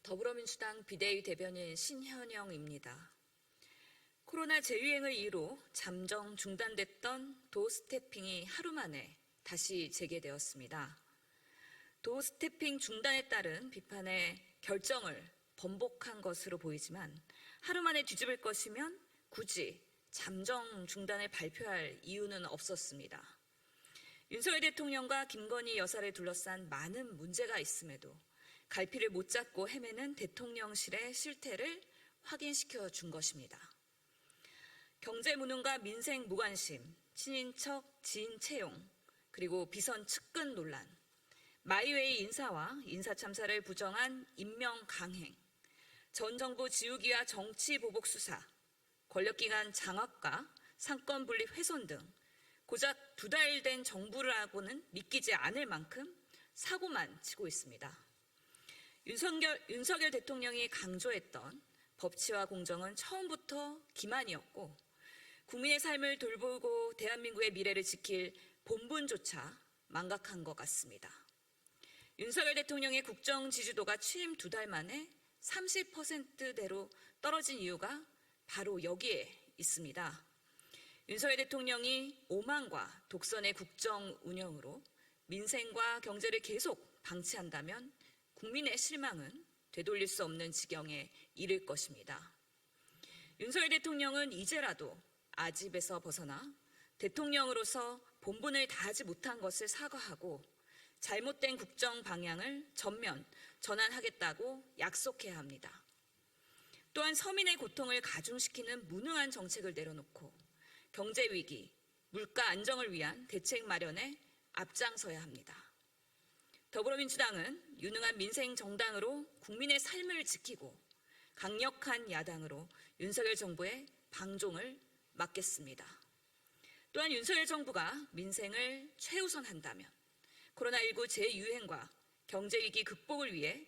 더불어민주당 비대위 대변인 신현영입니다. 코로나 재유행을 이유로 잠정 중단됐던 도어 스태핑이 하루 만에 다시 재개되었습니다. 도어 스태핑 중단에 따른 비판의 결정을 번복한 것으로 보이지만 하루 만에 뒤집을 것이면 굳이 잠정 중단을 발표할 이유는 없었습니다. 윤석열 대통령과 김건희 여사를 둘러싼 많은 문제가 있음에도 갈피를 못 잡고 헤매는 대통령실의 실태를 확인시켜 준 것입니다. 경제 무능과 민생 무관심, 친인척 지인 채용, 그리고 비선 측근 논란, 마이웨이 인사와 인사참사를 부정한 임명 강행, 전 정부 지우기와 정치 보복 수사, 권력기관 장악과 상권 분립 훼손 등 고작 2달 된 정부를 하고는 믿기지 않을 만큼 사고만 치고 있습니다. 윤석열 대통령이 강조했던 법치와 공정은 처음부터 기만이었고 국민의 삶을 돌보고 대한민국의 미래를 지킬 본분조차 망각한 것 같습니다. 윤석열 대통령의 국정 지지도가 취임 2달 만에 30%대로 떨어진 이유가 바로 여기에 있습니다. 윤석열 대통령이 오만과 독선의 국정 운영으로 민생과 경제를 계속 방치한다면 국민의 실망은 되돌릴 수 없는 지경에 이를 것입니다. 윤석열 대통령은 이제라도 아집에서 벗어나 대통령으로서 본분을 다하지 못한 것을 사과하고 잘못된 국정 방향을 전면 전환하겠다고 약속해야 합니다. 또한 서민의 고통을 가중시키는 무능한 정책을 내려놓고 경제 위기, 물가 안정을 위한 대책 마련에 앞장서야 합니다. 더불어민주당은 유능한 민생 정당으로 국민의 삶을 지키고 강력한 야당으로 윤석열 정부의 방종을 막겠습니다. 또한 윤석열 정부가 민생을 최우선한다면 코로나19 재유행과 경제위기 극복을 위해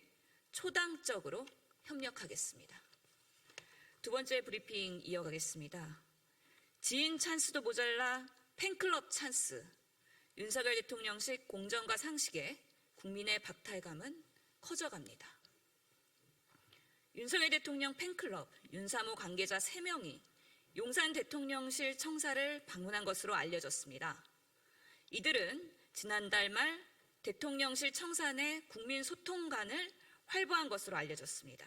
초당적으로 협력하겠습니다. 두 번째 브리핑 이어가겠습니다. 지인 찬스도 모자라 팬클럽 찬스, 윤석열 대통령식 공정과 상식에 국민의 박탈감은 커져갑니다. 윤석열 대통령 팬클럽 윤사모 관계자 3명이 용산 대통령실 청사를 방문한 것으로 알려졌습니다. 이들은 지난달 말 대통령실 청사 내 국민소통관을 활보한 것으로 알려졌습니다.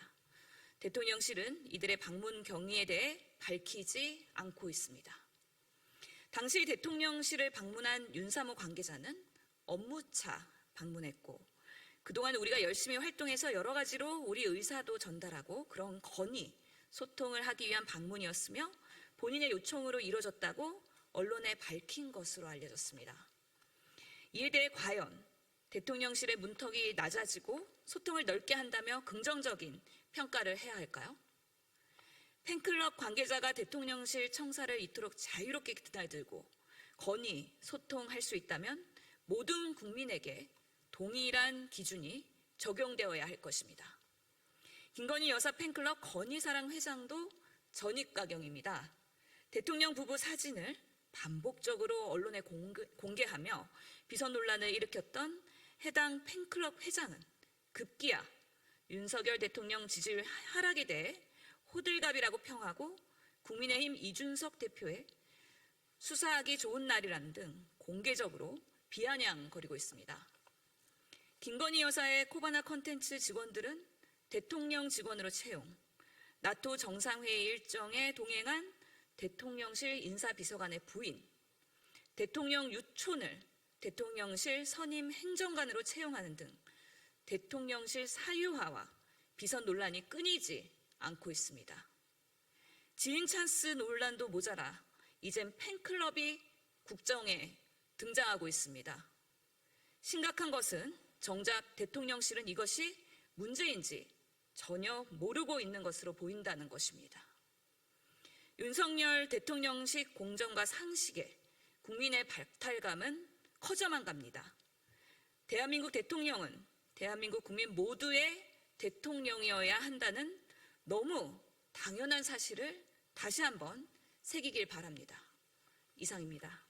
대통령실은 이들의 방문 경위에 대해 밝히지 않고 있습니다. 당시 대통령실을 방문한 윤사모 관계자는 업무차 방문했고 그동안 우리가 열심히 활동해서 여러 가지로 우리 의사도 전달하고 그런 건의, 소통을 하기 위한 방문이었으며 본인의 요청으로 이루어졌다고 언론에 밝힌 것으로 알려졌습니다. 이에 대해 과연 대통령실의 문턱이 낮아지고 소통을 넓게 한다며 긍정적인 평가를 해야 할까요? 팬클럽 관계자가 대통령실 청사를 이토록 자유롭게 드나들고 건의, 소통할 수 있다면 모든 국민에게 동일한 기준이 적용되어야 할 것입니다. 김건희 여사 팬클럽 건희사랑 회장도 전입가경입니다. 대통령 부부 사진을 반복적으로 언론에 공개하며 비선 논란을 일으켰던 해당 팬클럽 회장은 급기야 윤석열 대통령 지지율 하락에 대해 호들갑이라고 평하고 국민의힘 이준석 대표의 수사하기 좋은 날이라는 등 공개적으로 비아냥거리고 있습니다. 김건희 여사의 코바나 컨텐츠 직원들은 대통령 직원으로 채용, 나토 정상회의 일정에 동행한 대통령실 인사비서관의 부인, 대통령 유촌을 대통령실 선임 행정관으로 채용하는 등 대통령실 사유화와 비선 논란이 끊이지 않고 있습니다. 지인 찬스 논란도 모자라 이젠 팬클럽이 국정에 등장하고 있습니다. 심각한 것은 정작 대통령실은 이것이 문제인지 전혀 모르고 있는 것으로 보인다는 것입니다. 윤석열 대통령식 공정과 상식에 국민의 박탈감은 커져만 갑니다. 대한민국 대통령은 대한민국 국민 모두의 대통령이어야 한다는 너무 당연한 사실을 다시 한번 새기길 바랍니다. 이상입니다.